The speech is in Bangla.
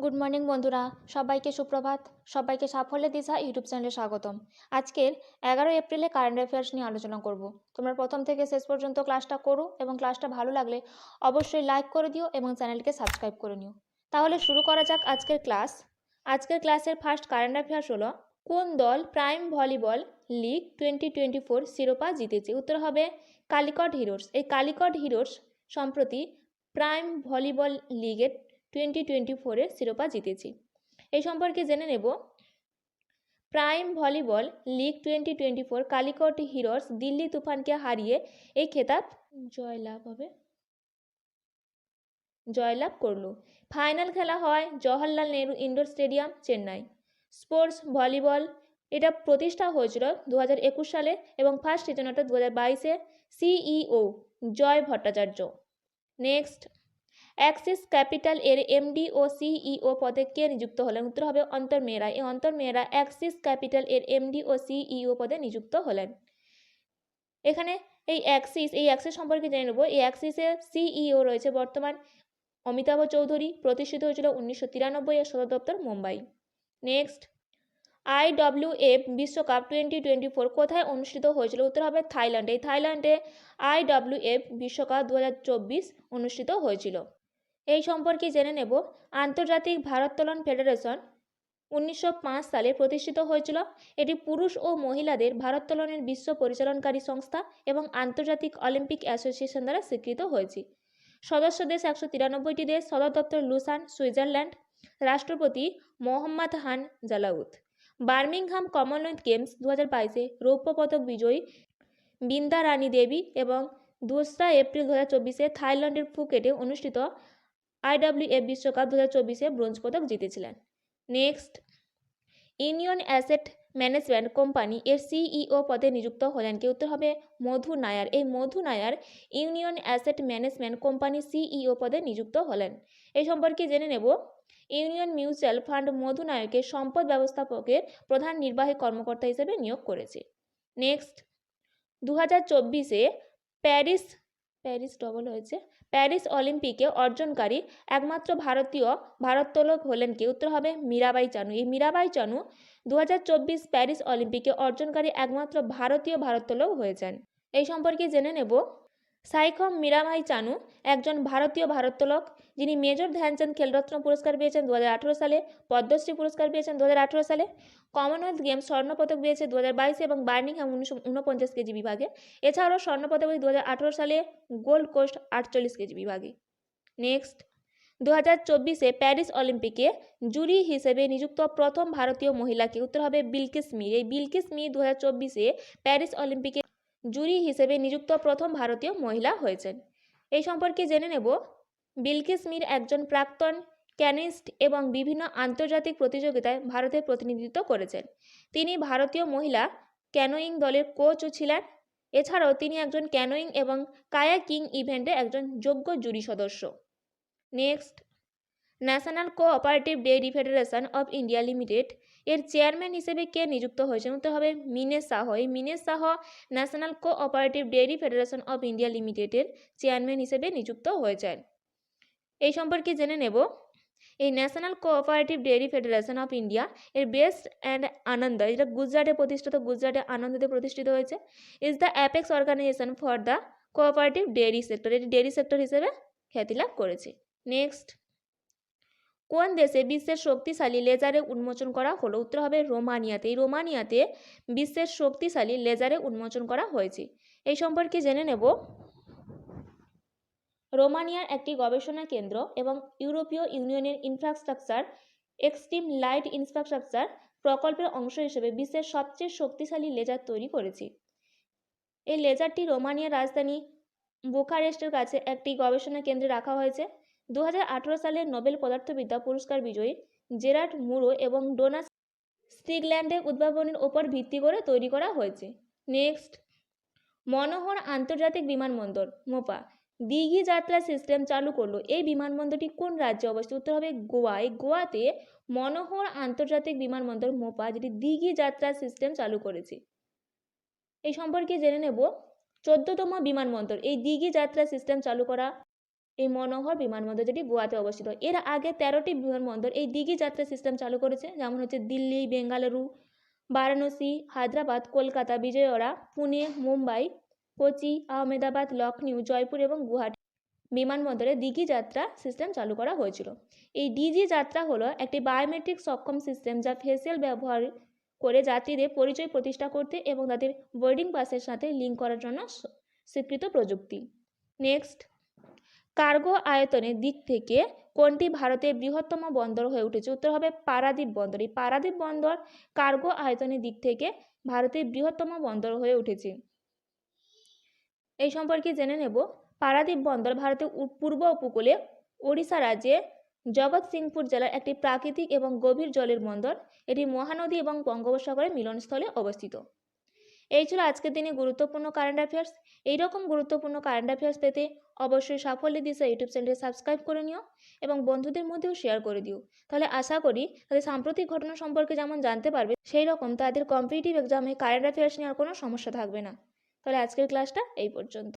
গুড মর্নিং বন্ধুরা, সবাইকে সুপ্রভাত। সবাইকে সাফল্যের দিশা ইউটিউব চ্যানেলে স্বাগতম। আজকের 11 এপ্রিলে কারেন্ট অ্যাফেয়ার্স নিয়ে আলোচনা করব। তোমরা প্রথম থেকে শেষ পর্যন্ত ক্লাসটা করো এবং ক্লাসটা ভালো লাগলে অবশ্যই লাইক করে দিও এবং চ্যানেলকে সাবস্ক্রাইব করে নিও। তাহলে শুরু করা যাক আজকের ক্লাস। আজকের ক্লাসের ফার্স্ট কারেন্ট অ্যাফেয়ার্স হলো, কোন দল প্রাইম ভলিবল লিগ 2024 শিরোপা জিতেছে? উত্তর হবে কালিকট হিরোস। এই কালিকট হিরোস সম্প্রতি প্রাইম ভলিবল লিগের 2024-এর শিরোপা জিতেছি। এই সম্পর্কে জেনে নেব। Prime Volleyball League 2024 Calicut Heroes Delhi তুফানকে হারিয়ে এই খেতাব জয়লাভ করলো। ফাইনাল খেলা হয় Jawaharlal Nehru indoor stadium, Chennai. Sports volleyball এটা প্রতিষ্ঠা হয়েছিল 2021 সালে এবং ফার্স্ট সিজন অর্থাৎ 2022-এ। CEO Joy Bhattacharya. Next, Axis Capital এর এমডি ও সিইও পদে কে নিযুক্ত হলেন? উত্তর হবে অন্তর মেহরা। এই অন্তর মেহরা অ্যাক্সিস ক্যাপিটাল এর এমডি ও সিইও পদে নিযুক্ত হলেন। এখানে এই অ্যাক্সিস সম্পর্কে জেনে নেব। এই অ্যাক্সিসের সিইও রয়েছে বর্তমান অমিতাভ চৌধুরী। প্রতিষ্ঠিত হয়েছিল 1993, এর সদর দপ্তর মুম্বাই। নেক্সট, IWF বিশ্বকাপ 2024 কোথায় অনুষ্ঠিত হয়েছিল? উত্তর হবে থাইল্যান্ডে। থাইল্যান্ডে IWF বিশ্বকাপ 2024 অনুষ্ঠিত হয়েছিল। এই সম্পর্কে জেনে নেব। আন্তর্জাতিক ভারোত্তোলন ফেডারেশন 1905 সালে প্রতিষ্ঠিত হয়েছিল। এটি পুরুষ ও মহিলাদের ভারোত্তোলনের বিশ্ব পরিচালনকারী সংস্থা এবং আন্তর্জাতিক অলিম্পিক অ্যাসোসিয়েশন দ্বারা স্বীকৃত হয়েছে। সদস্য দেশ 193টি দেশ। সদর দপ্তর লুসান, সুইজারল্যান্ড। রাষ্ট্রপতি মোহাম্মদ হান জালাউদ। বার্মিংহাম কমনওয়েলথ গেমস 2022-এ রৌপ্য পদক বিজয়ী বৃন্দা রানী দেবী এবং 2রা এপ্রিল 2024-এ থাইল্যান্ডের ফুকেটে অনুষ্ঠিত IWF বিশ্বকাপ 2024-এ ব্রোঞ্জ পদক জিতেছিলেন। Next, Union Asset Management Company এর সিইও পদে নিযুক্ত হলেন কে? উত্তর হবে মধু নায়ার। এই Madhu Nair Union Asset Management Company CEO পদে নিযুক্ত হলেন। এই সম্পর্কে জেনে নেব। ইউনিয়ন মিউচুয়াল ফান্ড মধু নায়ারকে সম্পদ ব্যবস্থাপকের প্রধান নির্বাহী কর্মকর্তা হিসেবে নিয়োগ করেছে। নেক্সট, 2024-এ প্যারিস অলিম্পিকে অর্জনকারী একমাত্র ভারতীয় ভারোত্তোলক হলেন কে? উত্তর হবে মীরাবাই চানু। এই মীরাবাই চানু 2024 প্যারিস অলিম্পিকে অর্জনকারী একমাত্র ভারতীয় ভারোত্তোলক হয়েছেন। এই সম্পর্কে জেনে নেব। সাইখম মীরাবাই চানু একজন ভারতীয় ভারোত্তোলক, যিনি মেজর ধ্যানচাঁদ খেলরত্ন পুরস্কার পেয়েছেন 2018 সালে, পদ্মশ্রী পুরস্কার পেয়েছেন 2018 সালে, কমনওয়েলথ গেমস স্বর্ণপদক পেয়েছে 2022 এবং বার্মিংহাম 1949 কেজি বিভাগে। এছাড়াও স্বর্ণপদক 2018 সালে গোল্ড কোস্ট 48 কেজি বিভাগে। নেক্সট, 2024-এ প্যারিস অলিম্পিকে জুরি হিসেবে নিযুক্ত প্রথম ভারতীয় মহিলাকে? উত্তর হবে বিলকিস মির। এই বিলকিস মির 2024-এ প্যারিস অলিম্পিকে জুরি হিসেবে নিযুক্ত প্রথম ভারতীয় মহিলা হয়েছেন। এই সম্পর্কে জেনে নেব। বিলকিস মির একজন প্রাক্তন ক্যানিস্ট এবং বিভিন্ন আন্তর্জাতিক প্রতিযোগিতায় ভারতের প্রতিনিধিত্ব করেছেন। তিনি ভারতীয় মহিলা ক্যানোয়িং দলের কোচও ছিলেন। এছাড়াও তিনি একজন ক্যানোয়িং এবং কায়াকিং ইভেন্টে একজন যোগ্য জুরি সদস্য। Next, National Cooperative Dairy Federation of India Limited এর চেয়ারম্যান হিসেবে কে নিযুক্ত হয়েছেন? উত্তর হবে মিনেশ শাহ। এই Minesh Shah National Cooperative Dairy Federation of India লিমিটেডের চেয়ারম্যান হিসেবে নিযুক্ত হয়েছেন। এই সম্পর্কে জেনে নেব। এই National Cooperative Dairy Federation of India এর বেস্ট অ্যান্ড আনন্দ, যেটা গুজরাটে প্রতিষ্ঠিত, গুজরাটে আনন্দতে প্রতিষ্ঠিত হয়েছে, is the apex organization for the cooperative dairy sector. এটি ডেইরি সেক্টর হিসেবে খ্যাতি লাভ করেছে। নেক্সট, কোন দেশে বিশ্বের শক্তিশালী লেজারে উন্মোচন করা হলো? উত্তর হবে রোমানিয়াতে। এই রোমানিয়াতে বিশ্বের শক্তিশালী লেজারে উন্মোচন করা হয়েছে। এই সম্পর্কে জেনে নেব। রোমানিয়ার একটি গবেষণা কেন্দ্র এবং ইউরোপীয় ইউনিয়নের ইনফ্রাস্ট্রাকচার এক্সট্রিম লাইট ইনফ্রাস্ট্রাকচার প্রকল্পের অংশ হিসেবে বিশ্বের সবচেয়ে শক্তিশালী লেজার তৈরি করেছে। এই লেজারটি রোমানিয়ার রাজধানী বুখারেস্টের কাছে একটি গবেষণা কেন্দ্রে রাখা হয়েছে। 2018 সালে নোবেল পদার্থবিদ্যা পুরস্কার বিজয়ী জেরার্ড মুরো এবং ডোনাস স্ট্রিকল্যান্ডের উদ্ভাবনের ওপর ভিত্তি করে তৈরি করা হয়েছে। নেক্সট, মনোহর আন্তর্জাতিক বিমানবন্দর মোপা দিঘি যাত্রা সিস্টেম চালু করলো। এই বিমানবন্দরটি কোন রাজ্যে অবস্থিত? উত্তর হবে গোয়া। এই গোয়াতে মনোহর আন্তর্জাতিক বিমানবন্দর মোপা, যেটি দিঘি যাত্রা সিস্টেম চালু করেছে। এই সম্পর্কে জেনে নেব। 14তম বিমানবন্দর এই দিঘি যাত্রা সিস্টেম চালু করা এই মনোহর বিমানবন্দর, যেটি গোয়াতে অবস্থিত। এর আগে 13টি বিমানবন্দর এই দিঘি যাত্রা সিস্টেম চালু করেছে, যেমন হচ্ছে দিল্লি, বেঙ্গালুরু, বারাণসী, হায়দ্রাবাদ, কলকাতা, বিজয়ওয়াড়া, পুনে, মুম্বাই, কোচি, আহমেদাবাদ, লখনউ, জয়পুর এবং গুয়াহাটি বিমানবন্দরে দিঘি যাত্রা সিস্টেম চালু করা হয়েছিল। এই ডিজি যাত্রা হলো একটি বায়োমেট্রিক সক্ষম সিস্টেম, যা ফেসিয়াল ব্যবহার করে যাত্রীদের পরিচয় প্রতিষ্ঠা করতে এবং তাদের বোর্ডিং পাসের সাথে লিঙ্ক করার জন্য স্বীকৃত প্রযুক্তি। নেক্সট, কার্গো আয়তনের দিক থেকে কোনটি ভারতের বৃহত্তম বন্দর হয়ে উঠেছে? উত্তর হবে পারাদ্বীপ বন্দর। এই পারাদ্বীপ বন্দর কার্গো আয়তনের দিক থেকে ভারতের বৃহত্তম বন্দর হয়ে উঠেছে। এই সম্পর্কে জেনে নেব। পারাদ্বীপ বন্দর ভারতের পূর্ব উপকূলে ওড়িশা রাজ্যে জগৎসিংপুর জেলার একটি প্রাকৃতিক এবং গভীর জলের বন্দর। এটি মহানদী এবং বঙ্গোপসাগরের মিলনস্থলে অবস্থিত। এই ছিল আজকের দিনে গুরুত্বপূর্ণ কারেন্ট অ্যাফেয়ার্স। এইরকম গুরুত্বপূর্ণ কারেন্ট অ্যাফেয়ার্স পেতে অবশ্যই সাফল্যের দিশা ইউটিউব চ্যানেলটি সাবস্ক্রাইব করে নিও এবং বন্ধুদের মধ্যেও শেয়ার করে দিও। তাহলে আশা করি তাদের সাম্প্রতিক ঘটনা সম্পর্কে যেমন জানতে পারবে, সেই রকম তাদের কম্পিটিটিভ এক্সামে কারেন্ট অ্যাফেয়ার্স নিয়ে আর কোনো সমস্যা থাকবে না। তাহলে আজকের ক্লাসটা এই পর্যন্ত।